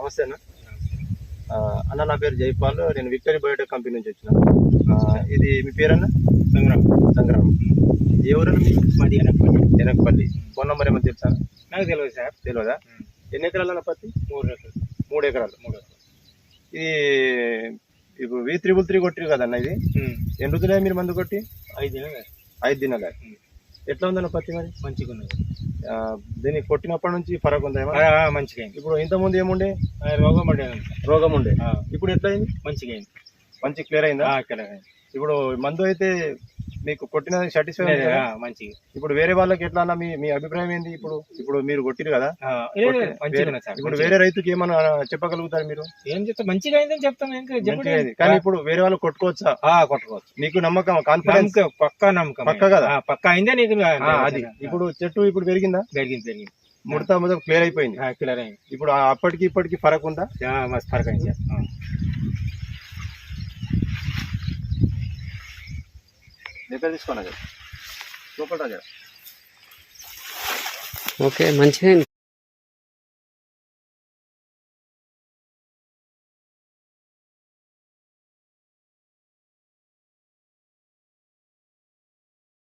నమస్తే అన్న. అన్న నా పేరు జైపాల్, నేను విక్టరీ బయోటెక్ కంపెనీ నుంచి వచ్చిన. ఇది మీ పేరన్న? సంగ్రామ్. ఏ ఊరు? మాది ఎనకపల్లి. ఫోన్ నెంబర్ ఏమన్నా తెలుసా? నాకు తెలియదు సార్. తెలియదా? ఎన్ని ఎకరాలన్న పత్తి? 3 ఎకరాలు. 3 ఎకరాలు. ఇది ఇప్పుడు V333 కొట్టిరు కదన్న. ఇది ఎన్ని రోజులే మీరు మందు కొట్టి? 5 దినాలు. 5 దినాలే. ఎట్లా ఉందన్న పత్తి మరి? మంచిగా ఉన్నది. దీనికి కొట్టినప్పటి నుంచి ఫరక్ ఉందా? మంచిగా అయింది. ఇప్పుడు ఇంతకుముందు ఏముండే? రోగం ఉండే. ఇప్పుడు ఎట్లా అయింది? మంచిగా అయింది. మంచి క్లియర్ అయిందా? క్లియర్ అయింది. ఇప్పుడు మందు అయితే మీకు కొట్టిన సాటిస్ఫై? మంచిగా. ఇప్పుడు వేరే వాళ్ళకి ఎట్లా అన్న, మీ అభిప్రాయం ఏంది? ఇప్పుడు మీరు కొట్టిరు కదా, ఇప్పుడు వేరే రైతుకి ఏమన్నా చెప్పగలుగుతారు మీరు? ఏం చెప్తా, మంచిగా అయిందని చెప్తాం. కానీ ఇప్పుడు వేరే వాళ్ళు కొట్టుకోవచ్చా? కొట్టుకోవచ్చు. నీకు నమ్మకం, కాన్ఫిడెన్స్? పక్కా నమ్మకం. పక్కా కదా? పక్కా అయిందే నీకు. అది ఇప్పుడు చెట్టు ఇప్పుడు పెరిగిందా? పెరిగింది. ముడత మొదలు క్లియర్ అయిపోయింది. క్లియర్ అయింది. ఇప్పుడు అప్పటికి ఇప్పటికి ఫరక్ ఉందా? మస్తు ఫరక్ అయింది. తీసుకోండి. సూపర్ రాజా. ఓకే, మంచిగా